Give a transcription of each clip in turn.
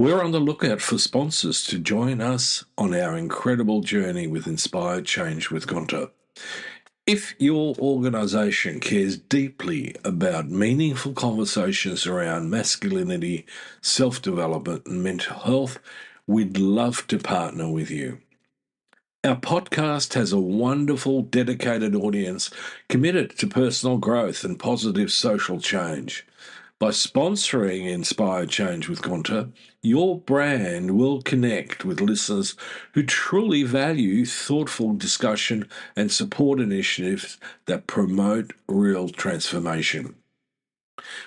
We're on the lookout for sponsors to join us on our incredible journey with Inspired Change with Gunter. If your organisation cares deeply about meaningful conversations around masculinity, self-development and mental health, we'd love to partner with you. Our podcast has a wonderful, dedicated audience committed to personal growth and positive social change. By sponsoring Inspired Change with Gunter, your brand will connect with listeners who truly value thoughtful discussion and support initiatives that promote real transformation.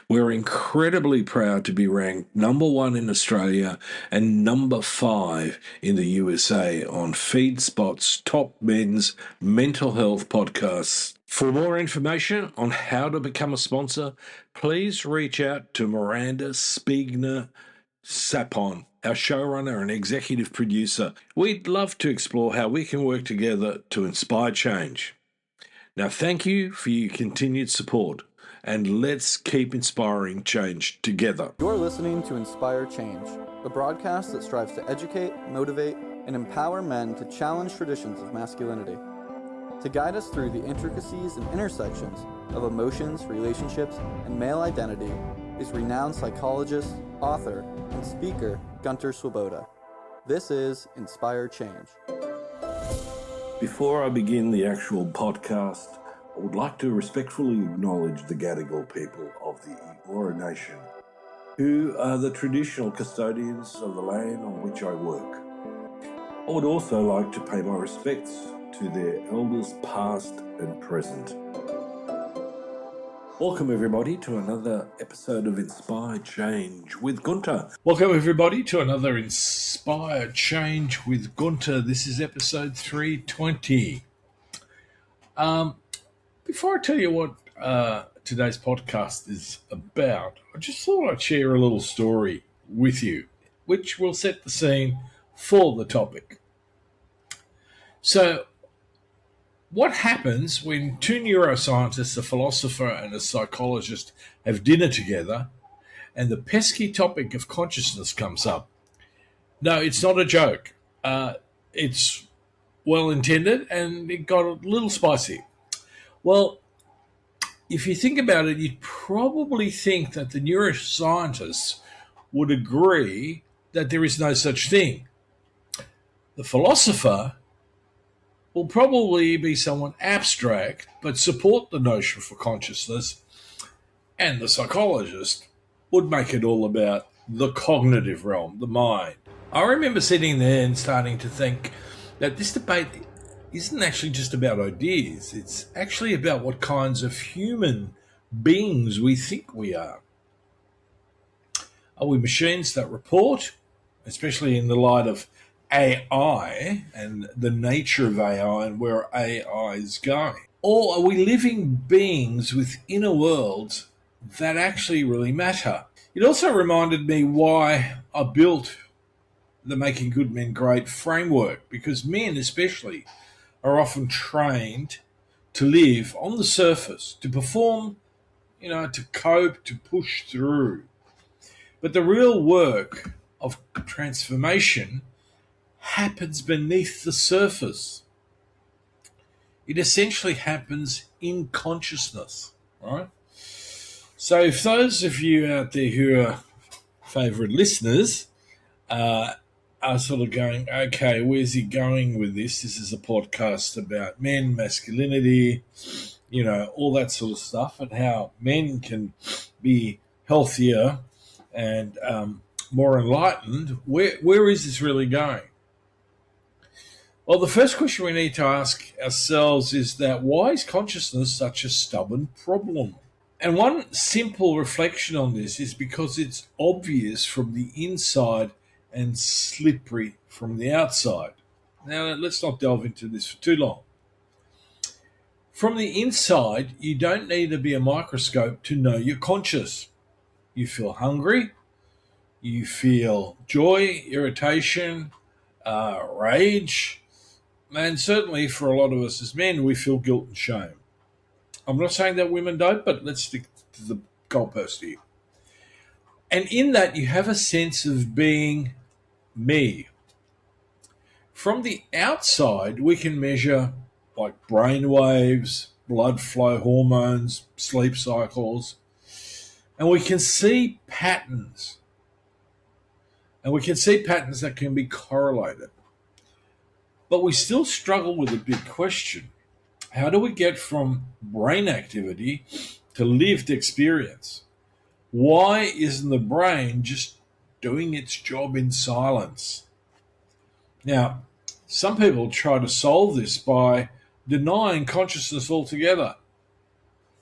We're incredibly proud to be ranked number 1 in Australia and number 5 in the USA on FeedSpot's top men's mental health podcasts. For more information on how to become a sponsor, please reach out to Miranda Spiegner Sapon, our showrunner and executive producer. We'd love to explore how we can work together to inspire change. Now, thank you for your continued support, and let's keep inspiring change together. You're listening to Inspire Change, a broadcast that strives to educate, motivate, and empower men to challenge traditions of masculinity. To guide us through the intricacies and intersections of emotions, relationships, and male identity is renowned psychologist, author, and speaker Gunter Swoboda. This is Inspire Change. Before I begin the actual podcast, I would like to respectfully acknowledge the Gadigal people of the Eora Nation, who are the traditional custodians of the land on which I work. I would also like to pay my respects to their elders past and present. Welcome everybody to another episode of Inspired Change with Gunter. Welcome everybody to another Inspired Change with Gunter. This is episode 320. Before I tell you what today's podcast is about, I just thought I'd share a little story with you, which will set the scene for the topic. So, what happens when two neuroscientists, a philosopher and a psychologist, have dinner together and the pesky topic of consciousness comes up? No, it's not a joke. It's well intended and it got a little spicy. Well, if you think about it, you'd probably think that the neuroscientists would agree that there is no such thing. The philosopher will probably be someone abstract, but support the notion for consciousness, and the psychologist would make it all about the cognitive realm, the mind. I remember sitting there and starting to think that this debate isn't actually just about ideas, it's actually about what kinds of human beings we think we are. Are we machines that report, especially in the light of AI and the nature of AI and where AI is going? Or are we living beings with inner worlds that actually really matter? It also reminded me why I built the Making Good Men Great framework, because men especially are often trained to live on the surface, to perform, to cope, to push through. But the real work of transformation happens beneath the surface. It essentially happens in consciousness, right? So if those of you out there who are favourite listeners are sort of going, okay, where's he going with this? This is a podcast about men, masculinity, all that sort of stuff, and how men can be healthier and more enlightened. Where is this really going? Well, the first question we need to ask ourselves is that why is consciousness such a stubborn problem? And one simple reflection on this is because it's obvious from the inside and slippery from the outside. Now, let's not delve into this for too long. From the inside, you don't need to be a microscope to know you're conscious. You feel hungry, you feel joy, irritation, rage, and certainly for a lot of us as men, we feel guilt and shame. I'm not saying that women don't, but let's stick to the goalpost here. And in that, you have a sense of being me. From the outside, we can measure like brain waves, blood flow hormones, sleep cycles, and we can see patterns. And we can see patterns that can be correlated. But we still struggle with a big question. How do we get from brain activity to lived experience? Why isn't the brain just doing its job in silence? Now, some people try to solve this by denying consciousness altogether.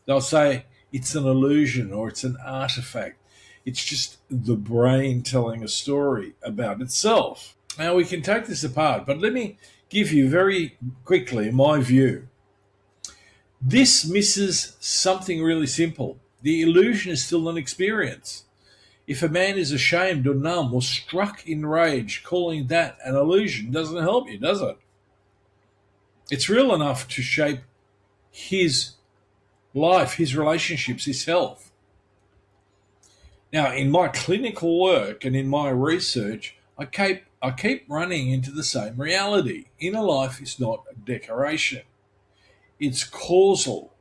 They'll say it's an illusion or it's an artifact. It's just the brain telling a story about itself. Now, we can take this apart, but let me give you very quickly my view. This misses something really simple. The illusion is still an experience. If a man is ashamed or numb or struck in rage, calling that an illusion doesn't help you, does it? It's real enough to shape his life, his relationships, his health. Now, in my clinical work and in my research, I keep running into the same reality. Inner life is not a decoration. It's causal.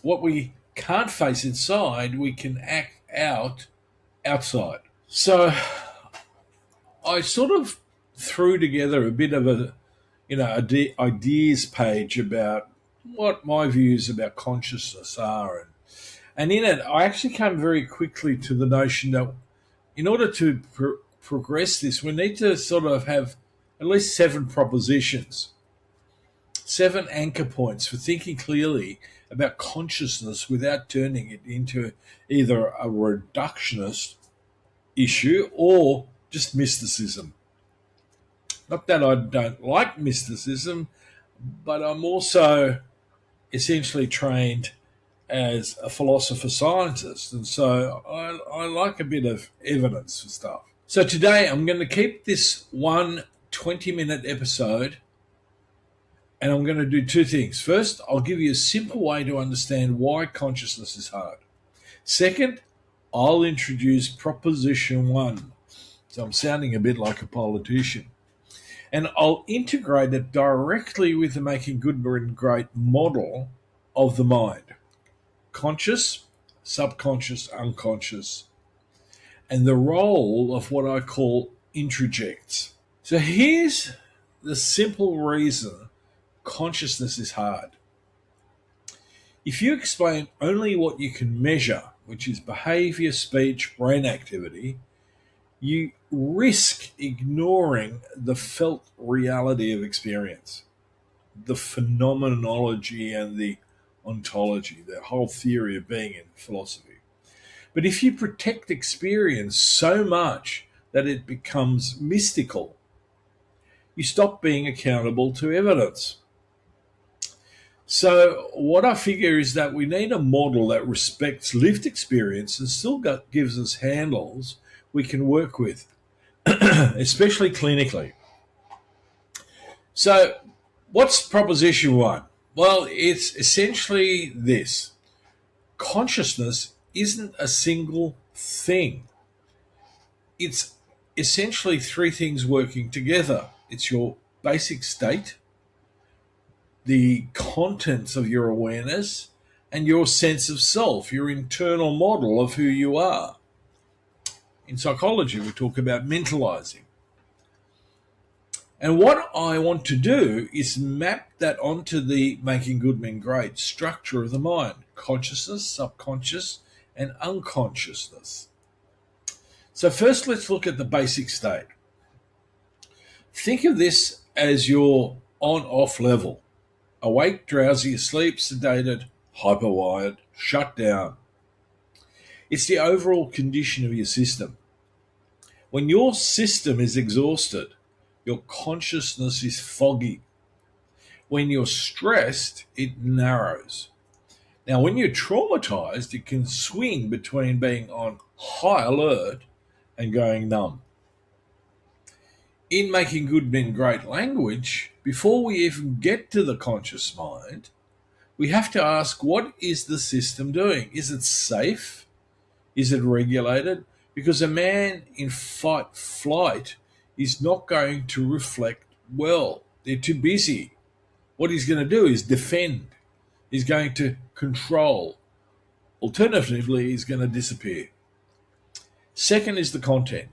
What we can't face inside, we can act out outside. So I sort of threw together a bit of a ideas page about what my views about consciousness are, and in it I actually came very quickly to the notion that in order to progress this, we need to sort of have at least 7 propositions, 7 anchor points for thinking clearly about consciousness without turning it into either a reductionist issue or just mysticism. Not that I don't like mysticism, but I'm also essentially trained as a philosopher scientist, and so I like a bit of evidence for stuff. So today I'm going to keep this one 20-minute episode, and I'm going to do 2 things. First, I'll give you a simple way to understand why consciousness is hard. Second, I'll introduce proposition 1. So I'm sounding a bit like a politician. And I'll integrate it directly with the Making Good and Great model of the mind. Conscious, subconscious, unconscious, and the role of what I call introjects. So here's the simple reason consciousness is hard. If you explain only what you can measure, which is behavior, speech, brain activity, you risk ignoring the felt reality of experience, the phenomenology and the ontology, the whole theory of being in philosophy. But if you protect experience so much that it becomes mystical, you stop being accountable to evidence. So what I figure is that we need a model that respects lived experience and still gives us handles we can work with, especially clinically. So what's proposition 1? Well, it's essentially this. Consciousness isn't a single thing. It's essentially 3 things working together. It's your basic state, the contents of your awareness, and your sense of self, your internal model of who you are. In psychology, we talk about mentalizing. And what I want to do is map that onto the Making Good Men Great structure of the mind: consciousness, subconscious, and unconsciousness. So first, let's look at the basic state. Think of this as your on-off level: awake, drowsy, asleep, sedated, hyperwired, shut down. It's the overall condition of your system. When your system is exhausted, your consciousness is foggy. When you're stressed, it narrows. Now, when you're traumatized, it can swing between being on high alert and going numb. In Making Good Men Great language, before we even get to the conscious mind, we have to ask, what is the system doing? Is it safe? Is it regulated? Because a man in fight flight is not going to reflect well. They're too busy. What he's going to do is defend. He's going to control. Alternatively, he's going to disappear. Second is the content.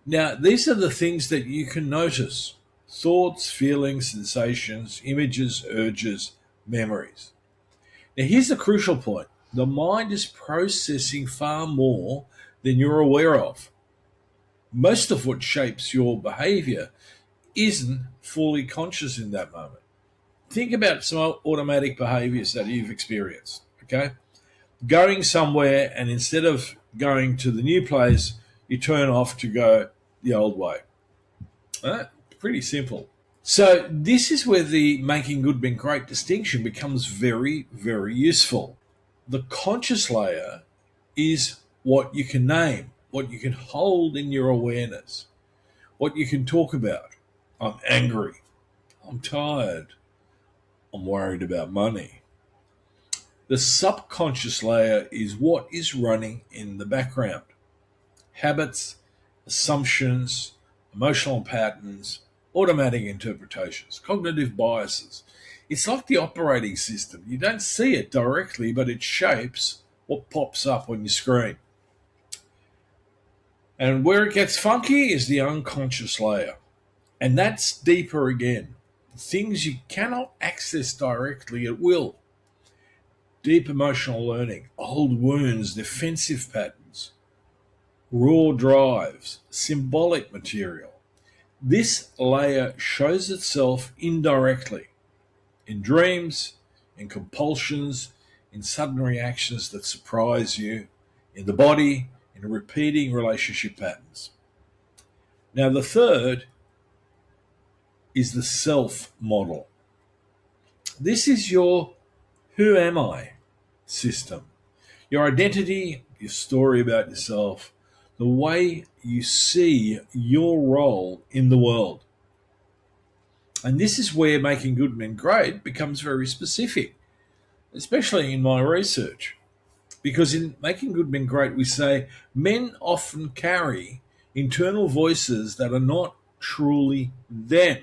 Now, these are the things that you can notice: thoughts, feelings, sensations, images, urges, memories. Now, here's the crucial point: the mind is processing far more than you're aware of. Most of what shapes your behavior isn't fully conscious in that moment. Think about some automatic behaviors that you've experienced, okay? Going somewhere, and instead of going to the new place, you turn off to go the old way. Pretty simple. So this is where the making good being great distinction becomes very, very useful. The conscious layer is what you can name, what you can hold in your awareness, what you can talk about. I'm angry. I'm tired. I'm worried about money. The subconscious layer is what is running in the background: habits, assumptions, emotional patterns, automatic interpretations, cognitive biases. It's like the operating system. You don't see it directly, but it shapes what pops up on your screen. And where it gets funky is the unconscious layer. And that's deeper again. Things you cannot access directly at will. Deep emotional learning, old wounds, defensive patterns, raw drives, symbolic material. This layer shows itself indirectly in dreams, in compulsions, in sudden reactions that surprise you, in the body, in repeating relationship patterns. Now, the third is the self model. This is your who am I system, your identity, your story about yourself, the way you see your role in the world. And this is where making good men great becomes very specific, especially in my research. Because in making good men great, we say men often carry internal voices that are not truly them.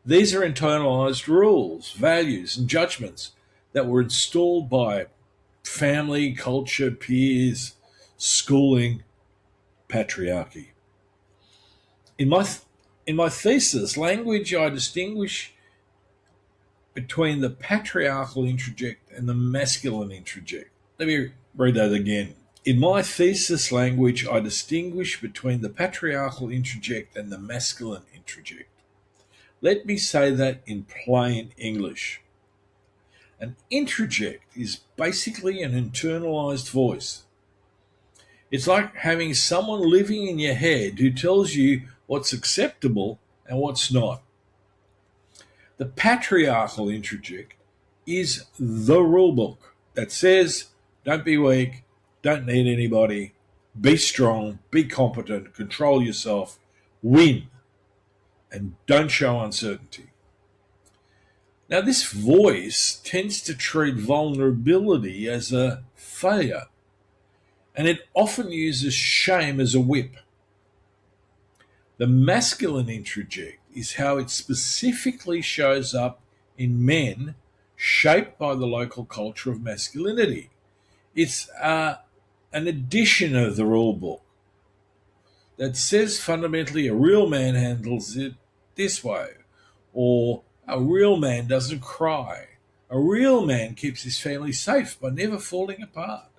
These are internalized rules, values, and judgments that were installed by family, culture, peers, schooling, patriarchy. In my thesis, language, I distinguish between the patriarchal introject and the masculine introject. Let me read that again. In my thesis language, I distinguish between the patriarchal introject and the masculine introject. Let me say that in plain English. An introject is basically an internalized voice. It's like having someone living in your head who tells you what's acceptable and what's not. The patriarchal introject is the rule book that says, don't be weak, don't need anybody, be strong, be competent, control yourself, win, and don't show uncertainty. Now, this voice tends to treat vulnerability as a failure, and it often uses shame as a whip. The masculine introject is how it specifically shows up in men shaped by the local culture of masculinity. It's an addition of the rule book that says fundamentally a real man handles it this way, or a real man doesn't cry. A real man keeps his family safe by never falling apart,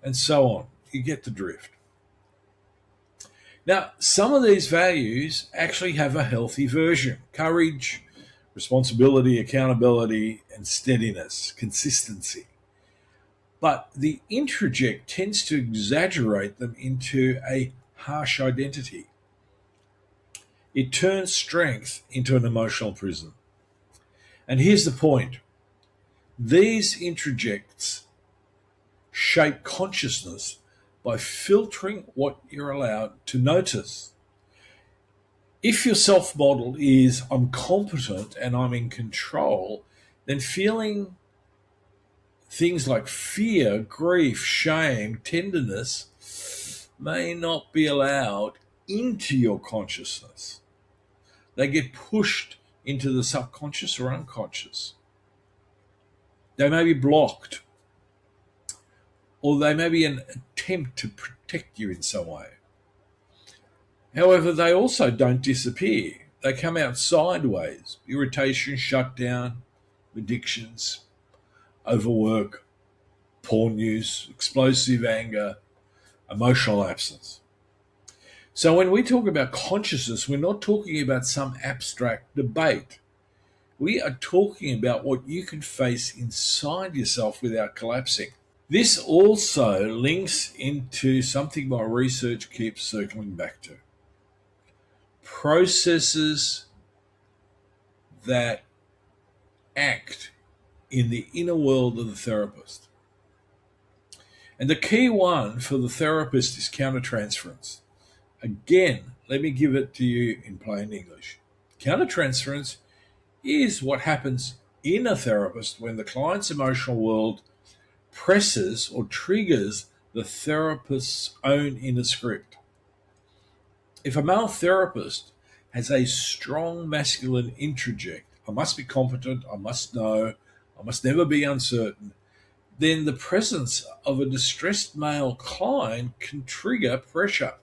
and so on. You get the drift. Now, some of these values actually have a healthy version: courage, responsibility, accountability, and steadiness, consistency. But the introject tends to exaggerate them into a harsh identity. It turns strength into an emotional prison. And here's the point: these introjects shape consciousness by filtering what you're allowed to notice. If your self model is I'm competent and I'm in control, then feeling Things like fear, grief, shame, tenderness may not be allowed into your consciousness. They get pushed into the subconscious or unconscious. They may be blocked, or they may be an attempt to protect you in some way. However, they also don't disappear. They come out sideways: irritation, shutdown, addictions, overwork, porn use, explosive anger, emotional absence. So when we talk about consciousness, we're not talking about some abstract debate. We are talking about what you can face inside yourself without collapsing. This also links into something my research keeps circling back to: processes that act in the inner world of the therapist. And the key one for the therapist is countertransference. Again, let me give it to you in plain English. Countertransference is what happens in a therapist when the client's emotional world presses or triggers the therapist's own inner script. If a male therapist has a strong masculine introject, I must be competent, I must know, I must never be uncertain, then the presence of a distressed male client can trigger pressure.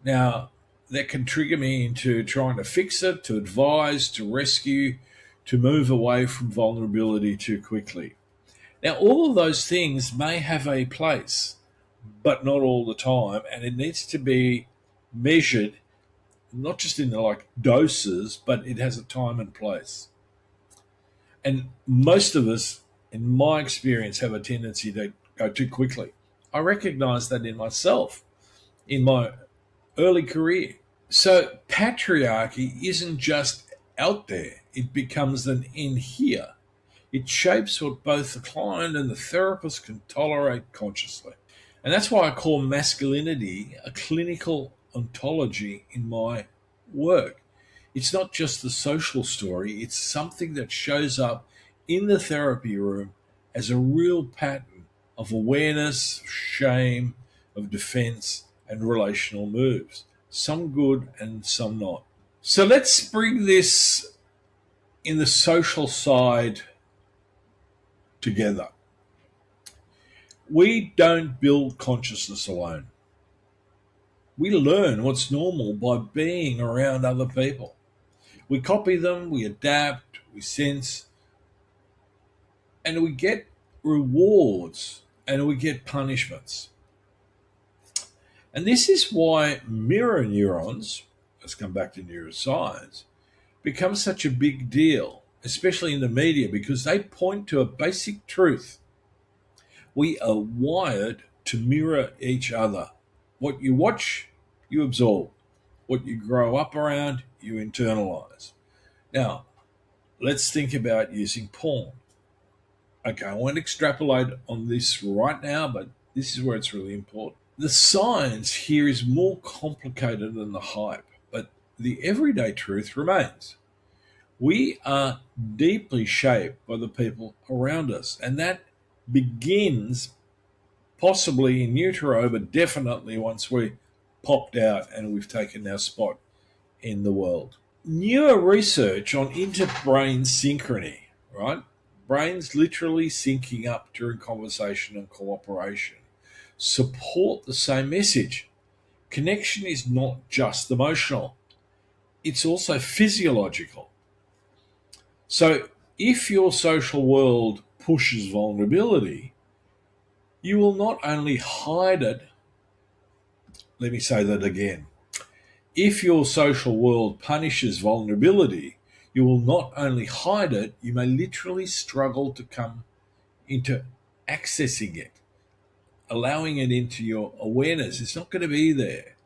Now, that can trigger me into trying to fix it, to advise, to rescue, to move away from vulnerability too quickly. Now, all of those things may have a place, but not all the time, and it needs to be measured not just in the like doses, but it has a time and place. And most of us, in my experience, have a tendency to go too quickly. I recognize that in myself, in my early career. So patriarchy isn't just out there, it becomes an in here. It shapes what both the client and the therapist can tolerate consciously. And that's why I call masculinity a clinical ontology in my work. It's not just the social story, it's something that shows up in the therapy room as a real pattern of awareness, shame, of defense, and relational moves. Some good and some not. So let's bring this in the social side together. We don't build consciousness alone. We learn what's normal by being around other people. We copy them, we adapt, we sense, and we get rewards and we get punishments. And this is why mirror neurons, let's come back to neuroscience, become such a big deal, especially in the media, because they point to a basic truth. We are wired to mirror each other. What you watch, you absorb. What you grow up around, you internalize. Now, let's think about using porn. Okay, I won't extrapolate on this right now, but this is where it's really important. The science here is more complicated than the hype, but the everyday truth remains. We are deeply shaped by the people around us, and that begins possibly in utero, but definitely once we popped out and we've taken our spot in the world. Newer research on interbrain synchrony, right? Brains literally syncing up during conversation and cooperation, support the same message. Connection is not just emotional, it's also physiological. So if your social world pushes vulnerability, you will not only hide it, let me say that again. If your social world punishes vulnerability, you will not only hide it, you may literally struggle to come into accessing it, allowing it into your awareness. It's not going to be there.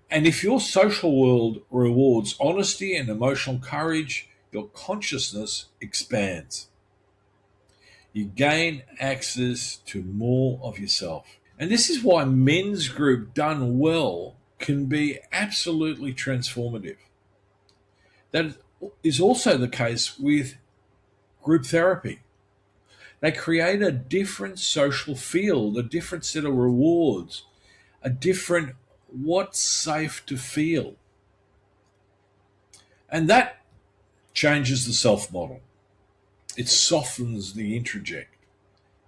And if your social world rewards honesty and emotional courage, your consciousness expands. You gain access to more of yourself. And this is why men's group done well can be absolutely transformative. That is also the case with group therapy. They create a different social field, a different set of rewards, a different what's safe to feel. And that changes the self model. It softens the introject,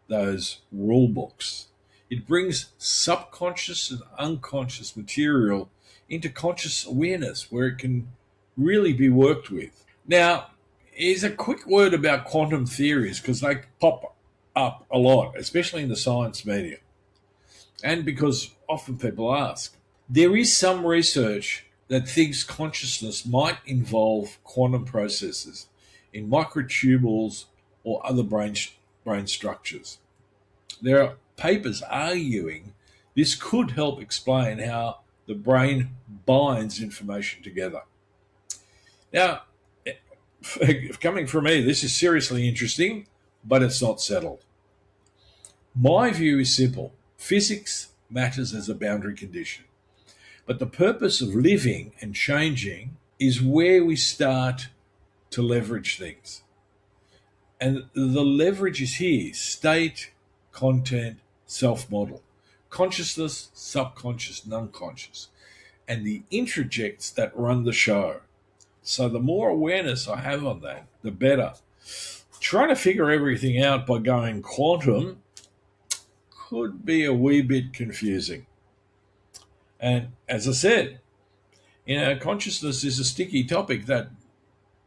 those rule books. It brings subconscious and unconscious material into conscious awareness where it can really be worked with. Now, here's a quick word about quantum theories because they pop up a lot, especially in the science media. And because often people ask, there is some research that thinks consciousness might involve quantum processes in microtubules or other brain structures. There are papers arguing this could help explain how the brain binds information together. Now, coming from me, this is seriously interesting, but it's not settled. My view is simple. Physics matters as a boundary condition. But the purpose of living and changing is where we start to leverage things. And the leverage is here: state, content, self model, consciousness, subconscious, and unconscious, and the introjects that run the show. So the more awareness I have on that, the better. Trying to figure everything out by going quantum could be a wee bit confusing. And as I said, consciousness is a sticky topic that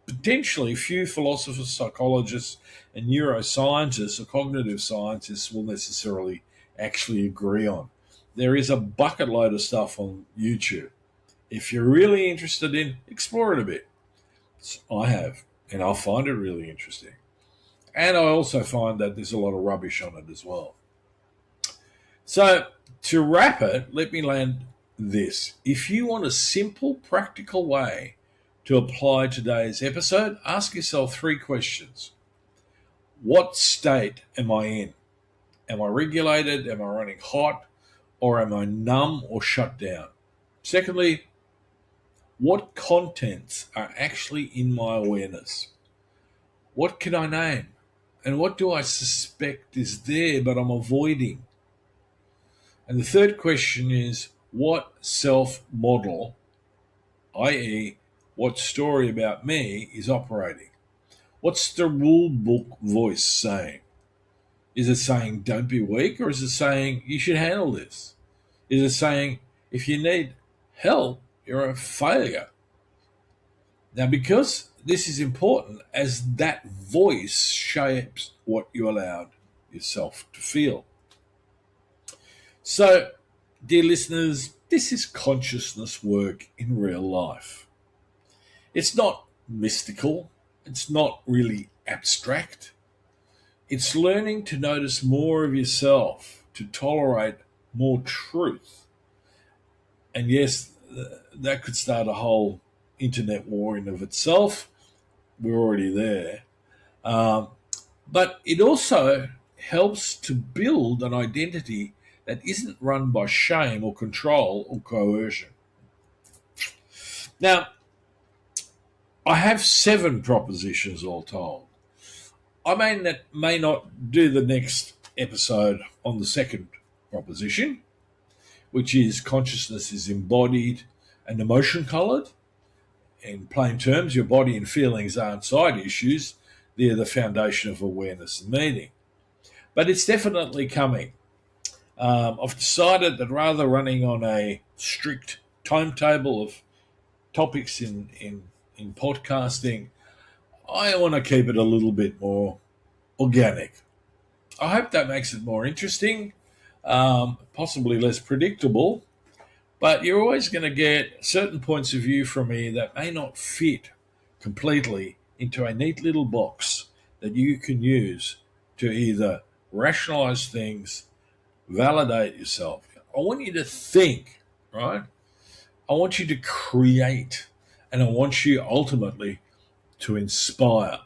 potentially few philosophers, psychologists, and neuroscientists or cognitive scientists will necessarily actually agree on. There is a bucket load of stuff on YouTube. If you're really interested in, explore it a bit. I have, and I'll find it really interesting. And I also find that there's a lot of rubbish on it as well. So to wrap it, let me land this. If you want a simple, practical way to apply today's episode, ask yourself 3 questions. What state am I in? Am I regulated? Am I running hot? Or am I numb or shut down? Secondly, what contents are actually in my awareness? What can I name? And what do I suspect is there but I'm avoiding? And the third question is, what self-model, i.e., what story about me is operating? What's the rule book voice saying? Is it saying don't be weak, or is it saying you should handle this? Is it saying if you need help, you're a failure? Now, because this is important, as that voice shapes what you allowed yourself to feel. So, dear listeners, this is consciousness work in real life. It's not mystical. It's not really abstract. It's learning to notice more of yourself, to tolerate more truth. And yes, that could start a whole internet war in of itself. We're already there. But it also helps to build an identity that isn't run by shame or control or coercion. Now, I have 7 propositions all told. I may not do the next episode on the second proposition, which is consciousness is embodied and emotion colored. In plain terms, your body and feelings aren't side issues. They're the foundation of awareness and meaning. But it's definitely coming. I've decided that rather running on a strict timetable of topics in podcasting, I want to keep it a little bit more organic. I hope that makes it more interesting, possibly less predictable, but you're always going to get certain points of view from me that may not fit completely into a neat little box that you can use to either rationalize things, validate yourself. I want you to think, right? I want you to create, and I want you ultimately to inspire.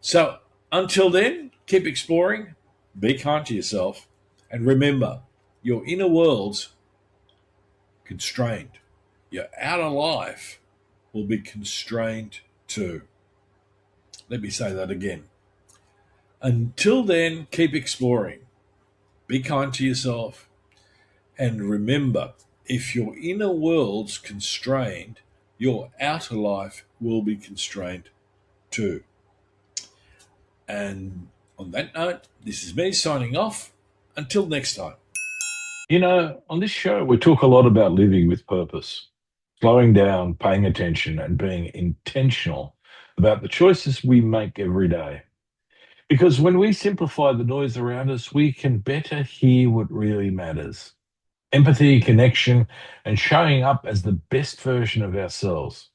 So until then, keep exploring, be kind to yourself, and remember, your inner world's constrained. Your outer life will be constrained too. Let me say that again. Until then, keep exploring, be kind to yourself, and remember, if your inner world's constrained, your outer life will be constrained too. And on that note, this is me signing off. Until next time. On this show, we talk a lot about living with purpose, slowing down, paying attention, and being intentional about the choices we make every day. Because when we simplify the noise around us, we can better hear what really matters: empathy, connection, and showing up as the best version of ourselves.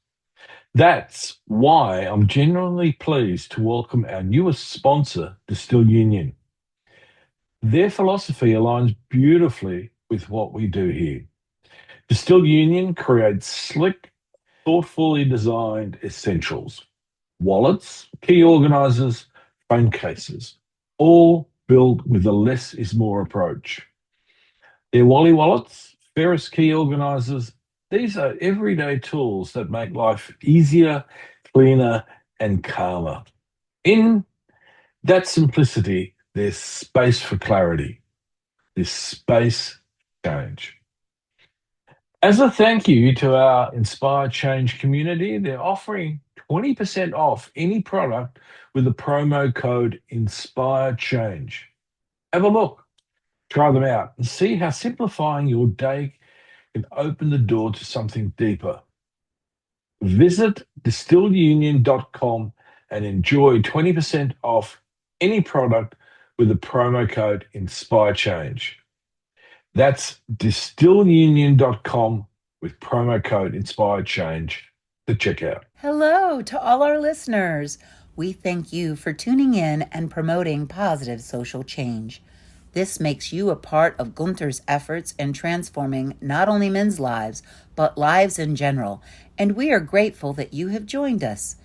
That's why I'm genuinely pleased to welcome our newest sponsor, Distill Union. Their philosophy aligns beautifully with what we do here. Distill Union creates slick, thoughtfully designed essentials: wallets, key organizers, phone cases, all built with a less is more approach. Their Wally wallets, Ferris key organizers, these are everyday tools that make life easier, cleaner, and calmer. In that simplicity, there's space for clarity, there's space for change. As a thank you to our Inspire Change community, they're offering 20% off any product with the promo code Inspire Change. Have a look, try them out, and see how simplifying your day can open the door to something deeper. Visit distillunion.com and enjoy 20% off any product with the promo code Inspire Change. That's distillunion.com with promo code Inspire Change to check out. Hello to all our listeners. We thank you for tuning in and promoting positive social change. This makes you a part of Gunter's efforts in transforming not only men's lives, but lives in general, and we are grateful that you have joined us.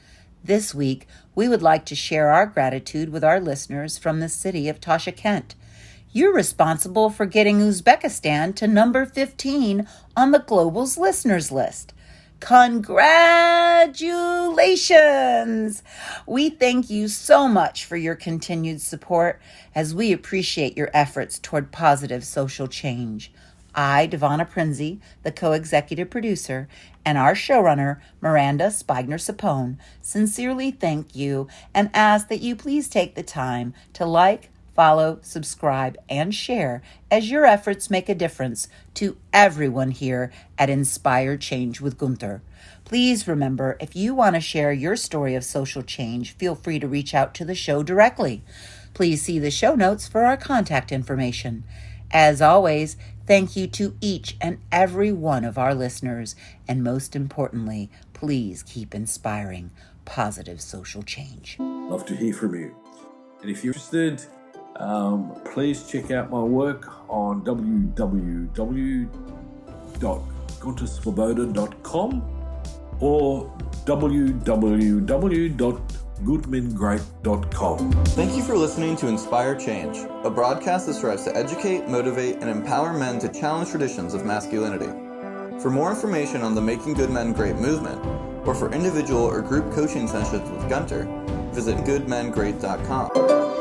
This week, we would like to share our gratitude with our listeners from the city of Tashkent. You're responsible for getting Uzbekistan to number 15 on the Global's listeners list. Congratulations! We thank you so much for your continued support as we appreciate your efforts toward positive social change. I, Devonna Prinzi, the co-executive producer, and our showrunner, Miranda Spigner-Sapone, sincerely thank you and ask that you please take the time to like, follow, subscribe, and share as your efforts make a difference to everyone here at Inspire Change with Gunter. Please remember, if you want to share your story of social change, feel free to reach out to the show directly. Please see the show notes for our contact information. As always, thank you to each and every one of our listeners, and most importantly, please keep inspiring positive social change. Love to hear from you. And if you're interested, please check out my work on www.gunterswoboda.com or www.goodmengreat.com. Thank you for listening to Inspire Change, a broadcast that strives to educate, motivate, and empower men to challenge traditions of masculinity. For more information on the Making Good Men Great movement, or for individual or group coaching sessions with Gunter, visit goodmengreat.com.